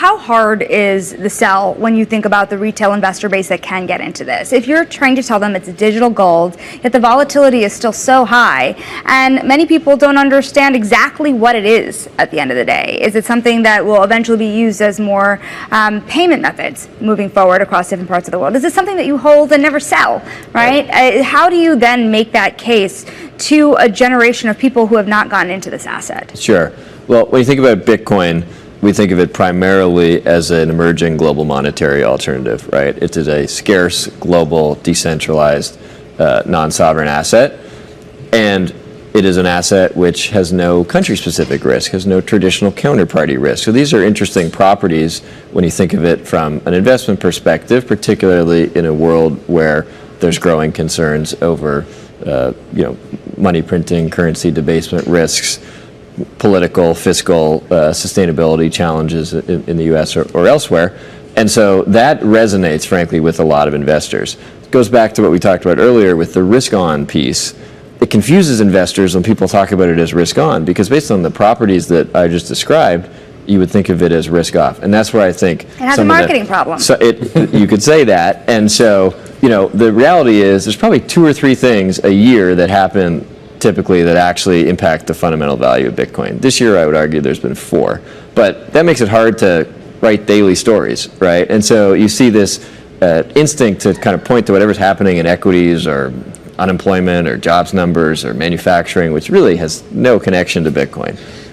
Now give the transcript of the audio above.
how hard is the sell when you think about the retail investor base that can get into this? If you're trying to tell them it's digital gold, yet the volatility is still so high, and many people don't understand exactly what it is at the end of the day. Is it something that will eventually be used as more payment methods moving forward across different parts of the world? Is it something that you hold and never sell, right? How do you then make that case to a generation of people who have not gotten into this asset? Sure. Well, when you think about Bitcoin, we think of it primarily as an emerging global monetary alternative, right? It is a scarce, global, decentralized, non-sovereign asset. And it is an asset which has no country-specific risk, has no traditional counterparty risk. So these are interesting properties when you think of it from an investment perspective, particularly in a world where there's growing concerns over money printing, currency debasement risks, political, fiscal, sustainability challenges in the U.S. or elsewhere. And so that resonates, frankly, with a lot of investors. It goes back to what we talked about earlier with the risk-on piece. It confuses investors when people talk about it as risk-on, because based on the properties that I just described, you would think of it as risk-off. And that's where I think it has a marketing problem. So you could say that. And so, the reality is there's probably 2 or 3 things a year that happen typically that actually impact the fundamental value of Bitcoin. This year, I would argue there's been 4. But that makes it hard to write daily stories, right? And so you see this instinct to kind of point to whatever's happening in equities or unemployment or jobs numbers or manufacturing, which really has no connection to Bitcoin.